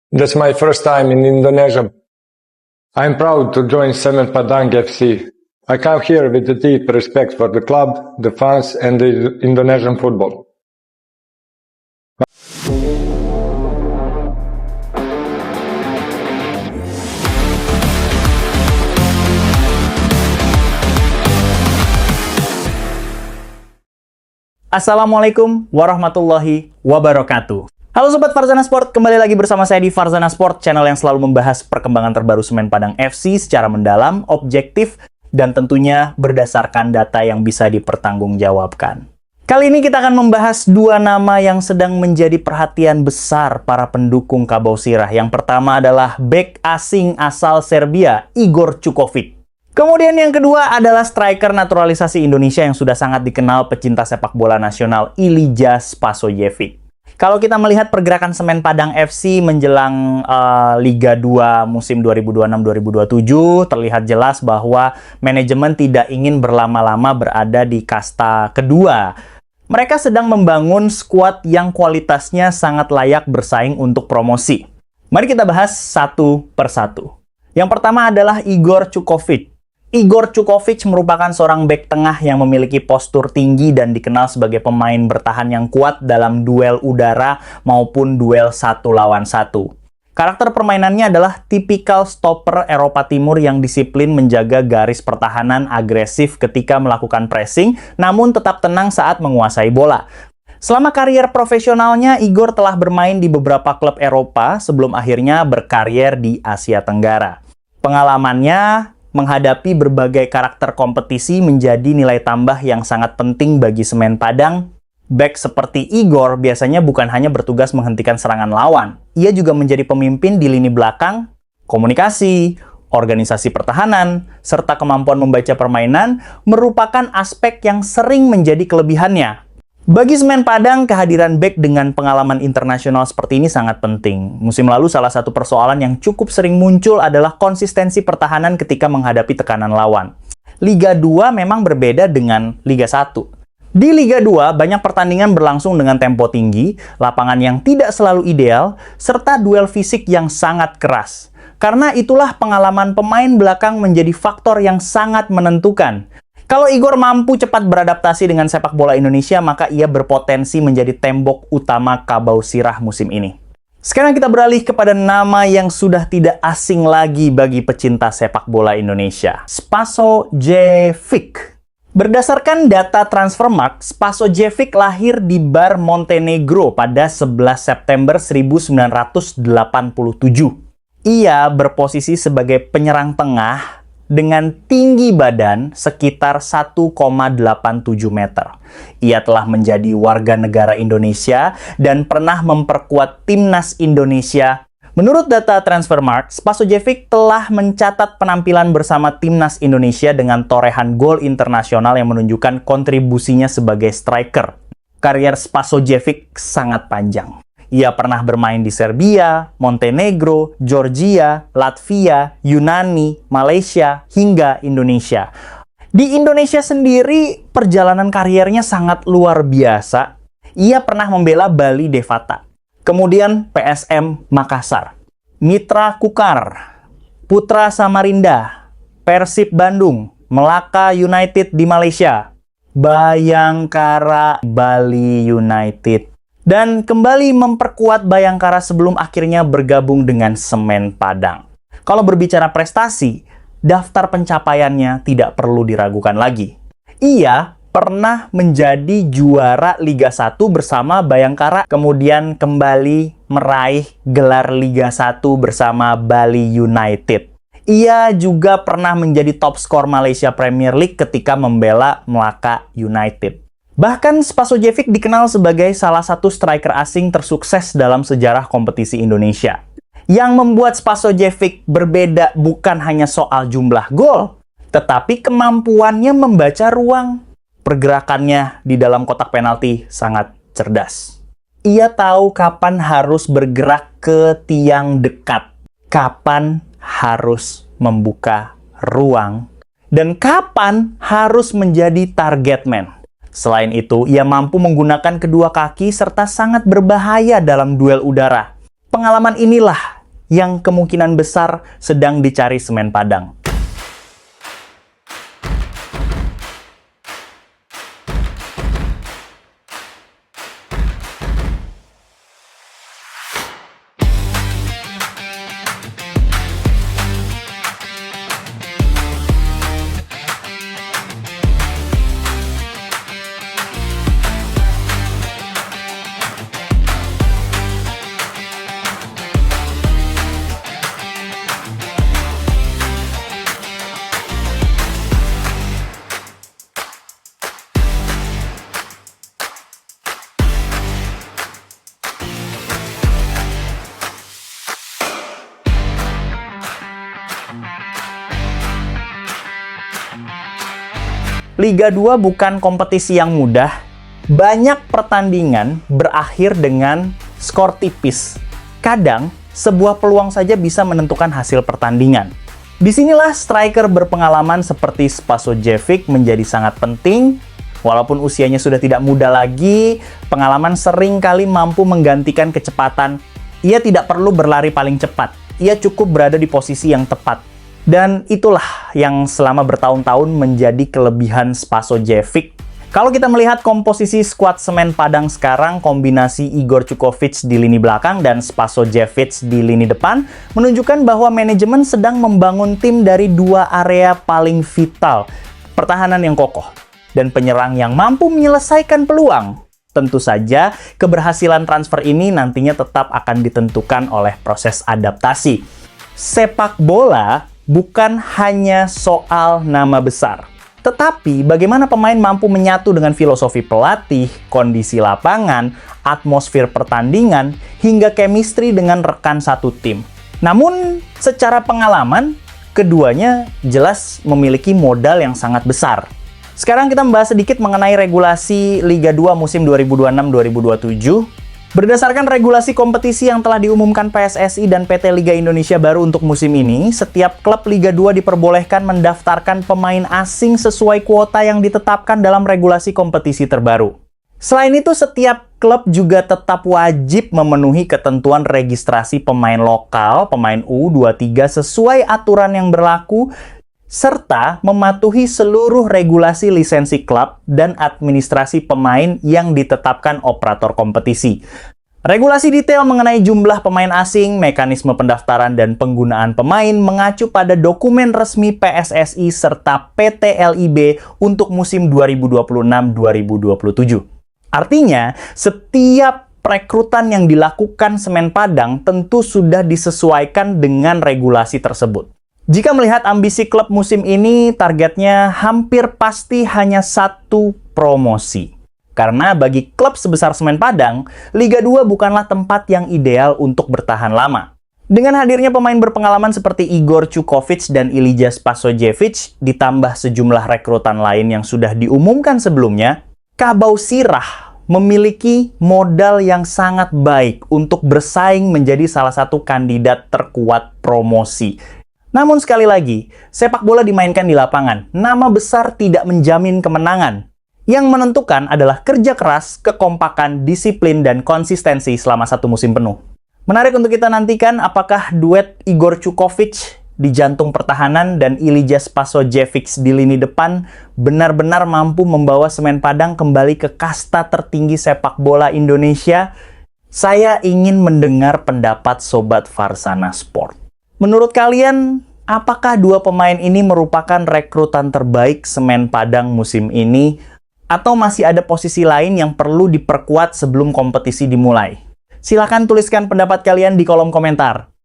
That's my first time in Indonesia. I'm proud to join Semen Padang FC. I come here with a deep respect for the club, the fans, and the Indonesian football. Assalamualaikum warahmatullahi wabarakatuh. Halo Sobat Farzana Sport, kembali lagi bersama saya di Farzana Sport, channel yang selalu membahas perkembangan terbaru Semen Padang FC secara mendalam, objektif, dan tentunya berdasarkan data yang bisa dipertanggungjawabkan. Kali ini kita akan membahas dua nama yang sedang menjadi perhatian besar para pendukung Kabau Sirah. Yang pertama adalah bek asing asal Serbia, Igor Čuković. Kemudian yang kedua adalah striker naturalisasi Indonesia yang sudah sangat dikenal pecinta sepak bola nasional, Ilija Spasojevic. Kalau kita melihat pergerakan Semen Padang FC menjelang Liga 2 musim 2026-2027, terlihat jelas bahwa manajemen tidak ingin berlama-lama berada di kasta kedua. Mereka sedang membangun skuad yang kualitasnya sangat layak bersaing untuk promosi. Mari kita bahas satu persatu. Yang pertama adalah Igor Čuković. Igor Čuković merupakan seorang bek tengah yang memiliki postur tinggi dan dikenal sebagai pemain bertahan yang kuat dalam duel udara maupun duel 1 lawan 1. Karakter permainannya adalah tipikal stopper Eropa Timur yang disiplin menjaga garis pertahanan agresif ketika melakukan pressing, namun tetap tenang saat menguasai bola. Selama karier profesionalnya, Igor telah bermain di beberapa klub Eropa sebelum akhirnya berkarier di Asia Tenggara. Pengalamannya menghadapi berbagai karakter kompetisi menjadi nilai tambah yang sangat penting bagi Semen Padang. Bek seperti Igor biasanya bukan hanya bertugas menghentikan serangan lawan, ia juga menjadi pemimpin di lini belakang, komunikasi, organisasi pertahanan, serta kemampuan membaca permainan merupakan aspek yang sering menjadi kelebihannya. Bagi Semen Padang, kehadiran bek dengan pengalaman internasional seperti ini sangat penting. Musim lalu salah satu persoalan yang cukup sering muncul adalah konsistensi pertahanan ketika menghadapi tekanan lawan. Liga 2 memang berbeda dengan Liga 1. Di Liga 2, banyak pertandingan berlangsung dengan tempo tinggi, lapangan yang tidak selalu ideal, serta duel fisik yang sangat keras. Karena itulah pengalaman pemain belakang menjadi faktor yang sangat menentukan. Kalau Igor mampu cepat beradaptasi dengan sepak bola Indonesia, maka ia berpotensi menjadi tembok utama Kabau Sirah musim ini. Sekarang kita beralih kepada nama yang sudah tidak asing lagi bagi pecinta sepak bola Indonesia, Spasojevic. Berdasarkan data Transfermarkt, Spasojevic lahir di Bar Montenegro pada 11 September 1987. Ia berposisi sebagai penyerang tengah dengan tinggi badan sekitar 1,87 meter. Ia telah menjadi warga negara Indonesia dan pernah memperkuat timnas Indonesia. Menurut data Transfermarkt, Spasojevic telah mencatat penampilan bersama timnas Indonesia dengan torehan gol internasional yang menunjukkan kontribusinya sebagai striker. Karier Spasojevic sangat panjang. Ia pernah bermain di Serbia, Montenegro, Georgia, Latvia, Yunani, Malaysia, hingga Indonesia. Di Indonesia sendiri, perjalanan kariernya sangat luar biasa. Ia pernah membela Bali Devata, kemudian PSM Makassar, Mitra Kukar, Putra Samarinda, Persib Bandung, Melaka United di Malaysia, Bayangkara Bali United, dan kembali memperkuat Bayangkara sebelum akhirnya bergabung dengan Semen Padang. Kalau berbicara prestasi, daftar pencapaiannya tidak perlu diragukan lagi. Ia pernah menjadi juara Liga 1 bersama Bayangkara, kemudian kembali meraih gelar Liga 1 bersama Bali United. Ia juga pernah menjadi top skor Malaysia Premier League ketika membela Melaka United. Bahkan Spasojevic dikenal sebagai salah satu striker asing tersukses dalam sejarah kompetisi Indonesia. Yang membuat Spasojevic berbeda bukan hanya soal jumlah gol, tetapi kemampuannya membaca ruang. Pergerakannya di dalam kotak penalti sangat cerdas. Ia tahu kapan harus bergerak ke tiang dekat, kapan harus membuka ruang, dan kapan harus menjadi target man. Selain itu, ia mampu menggunakan kedua kaki serta sangat berbahaya dalam duel udara. Pengalaman inilah yang kemungkinan besar sedang dicari Semen Padang. Liga 2 bukan kompetisi yang mudah. Banyak pertandingan berakhir dengan skor tipis. Kadang, sebuah peluang saja bisa menentukan hasil pertandingan. Disinilah striker berpengalaman seperti Spasojevic menjadi sangat penting. Walaupun usianya sudah tidak muda lagi, pengalaman sering kali mampu menggantikan kecepatan. Ia tidak perlu berlari paling cepat. Ia cukup berada di posisi yang tepat. Dan itulah yang selama bertahun-tahun menjadi kelebihan Spasojevic. Kalau kita melihat komposisi skuad Semen Padang sekarang, kombinasi Igor Čukovic di lini belakang dan Spasojevic di lini depan menunjukkan bahwa manajemen sedang membangun tim dari dua area paling vital, pertahanan yang kokoh dan penyerang yang mampu menyelesaikan peluang. Tentu saja, keberhasilan transfer ini nantinya tetap akan ditentukan oleh proses adaptasi. Sepak bola bukan hanya soal nama besar, tetapi bagaimana pemain mampu menyatu dengan filosofi pelatih, kondisi lapangan, atmosfer pertandingan, hingga chemistry dengan rekan satu tim. Namun, secara pengalaman, keduanya jelas memiliki modal yang sangat besar. Sekarang kita membahas sedikit mengenai regulasi Liga 2 musim 2026-2027. Berdasarkan regulasi kompetisi yang telah diumumkan PSSI dan PT Liga Indonesia baru untuk musim ini, setiap klub Liga 2 diperbolehkan mendaftarkan pemain asing sesuai kuota yang ditetapkan dalam regulasi kompetisi terbaru. Selain itu, setiap klub juga tetap wajib memenuhi ketentuan registrasi pemain lokal, pemain U23 sesuai aturan yang berlaku, serta mematuhi seluruh regulasi lisensi klub dan administrasi pemain yang ditetapkan operator kompetisi. Regulasi detail mengenai jumlah pemain asing, mekanisme pendaftaran, dan penggunaan pemain mengacu pada dokumen resmi PSSI serta PT LIB untuk musim 2026-2027. Artinya, setiap rekrutan yang dilakukan Semen Padang tentu sudah disesuaikan dengan regulasi tersebut. Jika melihat ambisi klub musim ini, targetnya hampir pasti hanya satu promosi. Karena bagi klub sebesar Semen Padang, Liga 2 bukanlah tempat yang ideal untuk bertahan lama. Dengan hadirnya pemain berpengalaman seperti Igor Čukovic dan Ilija Spasojevic, ditambah sejumlah rekrutan lain yang sudah diumumkan sebelumnya, Kabau Sirah memiliki modal yang sangat baik untuk bersaing menjadi salah satu kandidat terkuat promosi. Namun sekali lagi, sepak bola dimainkan di lapangan. Nama besar tidak menjamin kemenangan. Yang menentukan adalah kerja keras, kekompakan, disiplin, dan konsistensi selama satu musim penuh. Menarik untuk kita nantikan apakah duet Igor Čukovic di jantung pertahanan dan Ilija Spasojevic di lini depan benar-benar mampu membawa Semen Padang kembali ke kasta tertinggi sepak bola Indonesia. Saya ingin mendengar pendapat Sobat Farzana Sport. Menurut kalian, apakah dua pemain ini merupakan rekrutan terbaik Semen Padang musim ini? Atau masih ada posisi lain yang perlu diperkuat sebelum kompetisi dimulai? Silakan tuliskan pendapat kalian di kolom komentar.